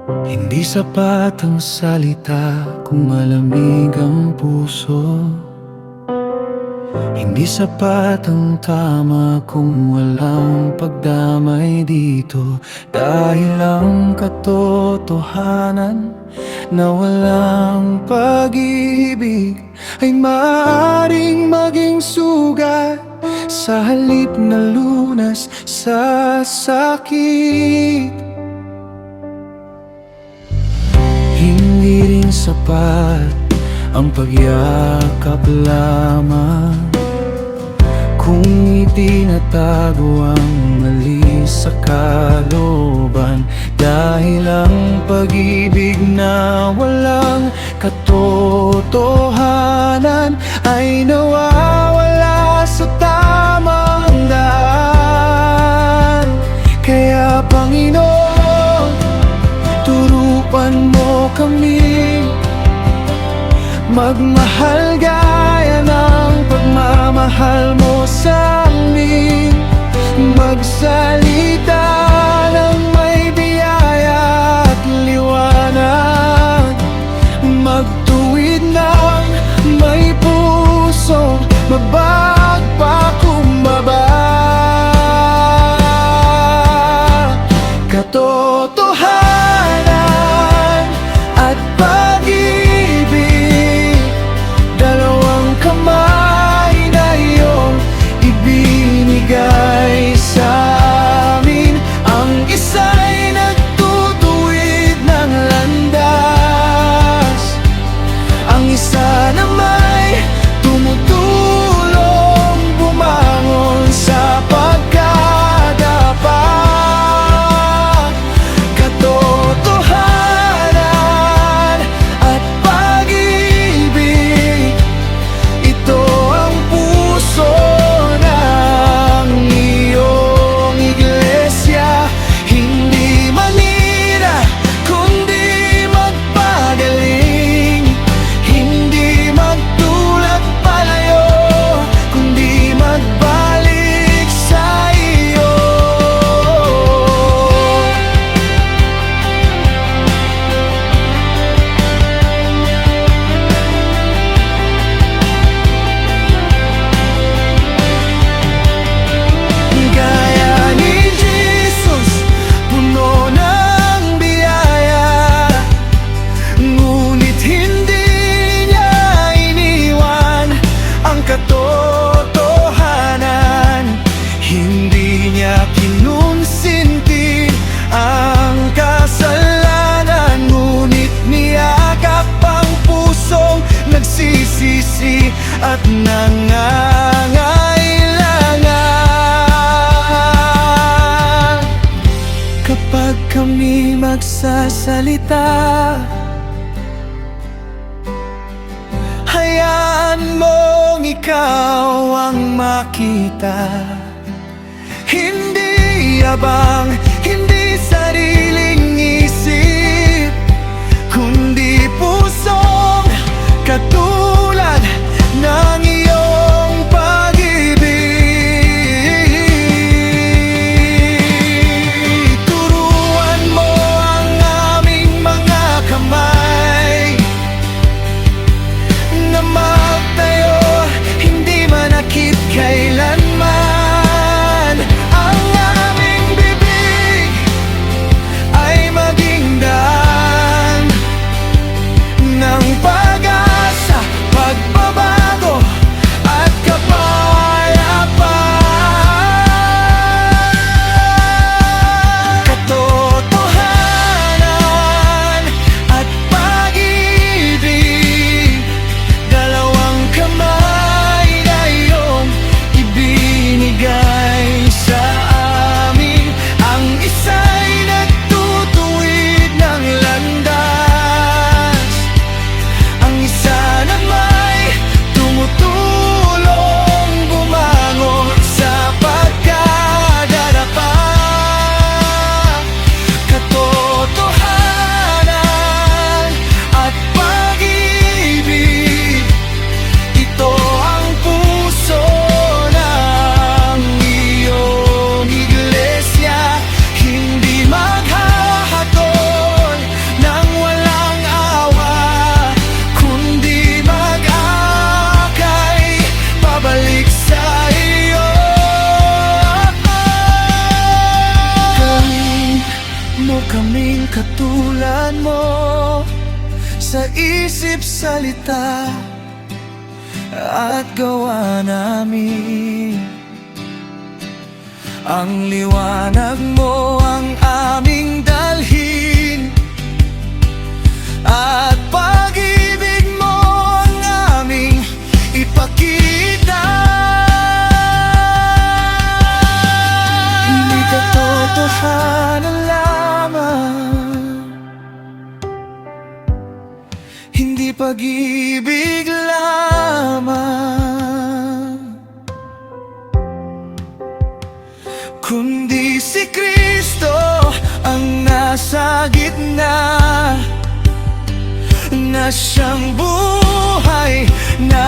Hindi sapat ang salita kung malamig ang puso. Hindi sapat ang tama kung walang pagdamay dito. Dahil ang katotohanan na walang pag-ibig ay maaaring maging sugat sa halip na lunas sa sakit. Hindi rin sapat ang pagyakap lamang kung itinatago ang mali sa kalooban. Dahil ang pag-ibig na walang katotohanan ay nawawala sa tamang daan. Kaya Panginoon, turuan mo kami magmahal gaya ng pagmamahal mo sa amin. Magsalita ng may biyaya at liwanag. Magtuwid ng may pusong mapagpakumbaba. Katotohanan at pag-ibig, dalawang kamay na iyong ibinigay sa amin. Ang isa'y nagtutuwid ng landas, ang isa na may tumutulong bumangon sa pagkadapat. Katotohanan at pag-ibig, ito ang puso ng iyong iglesia. Hindi manira, kundi magpagaling. Hindi magtulak palayo, kundi magbalik sa iyo. Gaya ni Jesus, puno ng biyaya, ngunit hindi niya iniwan ang katotohanan. Hindi niya kinunsinti ang kasalanan, ngunit niyakap ang pusong nagsisisi at nangangailangan. Kapag kami magsasalita, hayaan mong ikaw ang makita. Hindi yabang, hindi sariling isip, kundi pusong katulad ng iyong pag-ibig. Turuan mo ang aming mga kamay na magtayo, hindi manakit kailanman. Ang aming bibig kaming katulad mo sa isip, salita at gawa namin. Ang liwanag mo ang aming dalhin, at pag-ibig mo ang aming ipakita. Hindi katotohanan lamang, hindi pag-ibig lamang, kundi si Kristo ang nasa gitna, na siyang buhay na